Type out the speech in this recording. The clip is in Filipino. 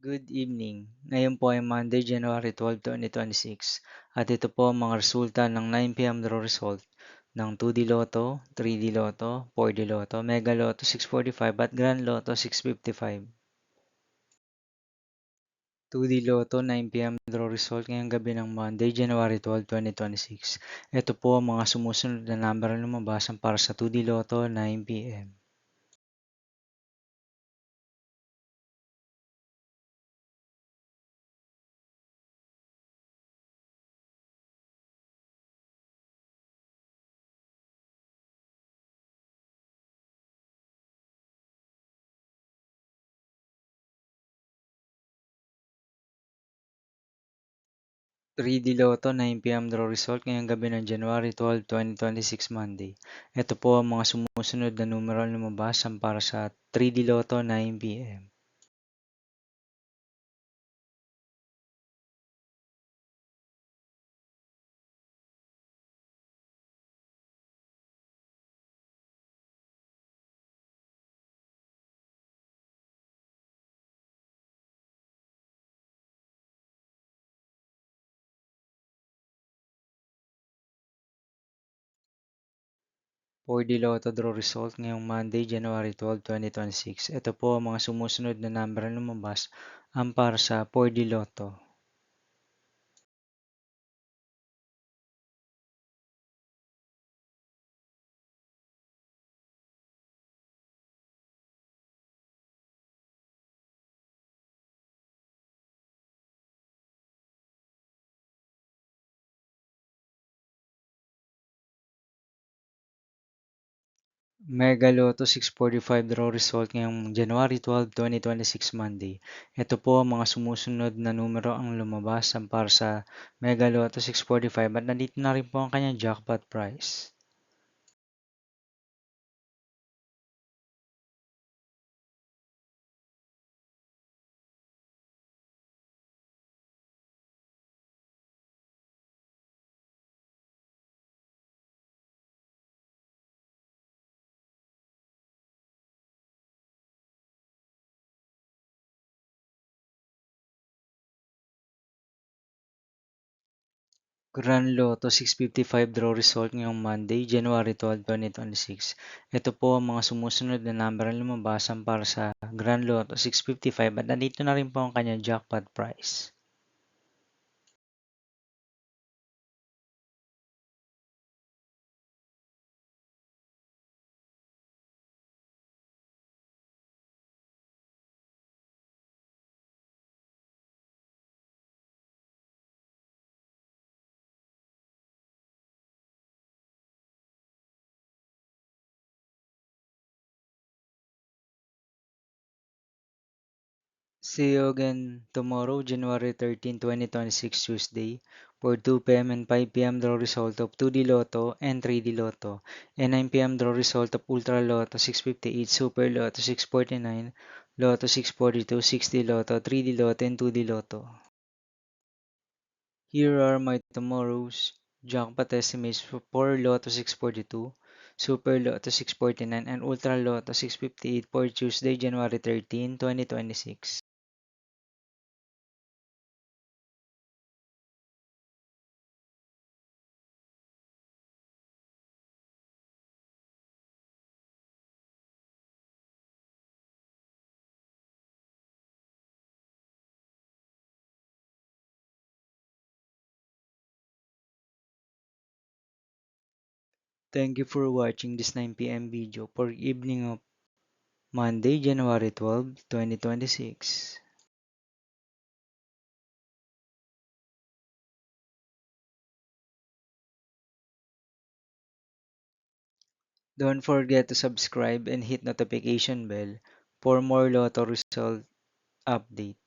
Good evening. Ngayon po ay Monday, January 12, 2026 at ito po ang mga resulta ng 9 p.m. draw result ng 2D Lotto, 3D Lotto, 4D Lotto, Mega Lotto 645 at Grand Lotto 655. 2D Lotto 9 p.m. draw result ngayong gabi ng Monday, January 12, 2026. Ito po ang mga sumusunod na number na lumabas para sa 2D Lotto 9 p.m. 3D Lotto 9 p.m. draw result ngayong gabi ng January 12, 2026 Monday. Ito po ang mga sumusunod na numero na lumabas para sa 3D Lotto 9 p.m. For the Lotto draw result ngayong Monday, January 12, 2026. Ito po ang mga sumusunod na number na lumabas para sa 4D Lotto. Mega Lotto 645 draw result ngayong January 12, 2026 Monday. Ito po ang mga sumusunod na numero ang lumabas para sa Mega Lotto 645 at nandito na rin po ang kanyang jackpot price. Grand Lotto 655 draw result ngayong Monday, January 12, 2026. Ito po ang mga sumusunod na number na lumabas para sa Grand Lotto 655 at nandito na rin po ang kanyang jackpot price. See you again tomorrow, January 13, 2026, Tuesday, for 2 p.m. and 5 p.m. draw result of 2D Lotto and 3D Lotto, and 9 p.m. draw result of Ultra Lotto 658, Super Lotto 649, Lotto 642, 60 Lotto, 3D Lotto, and 2D Lotto. Here are my tomorrow's jackpot estimates for Lotto 642, Super Lotto 649, and Ultra Lotto 658 for Tuesday, January 13, 2026. Thank you for watching this 9 p.m. video for evening of Monday, January 12, 2026. Don't forget to subscribe and hit notification bell for more Lotto result update.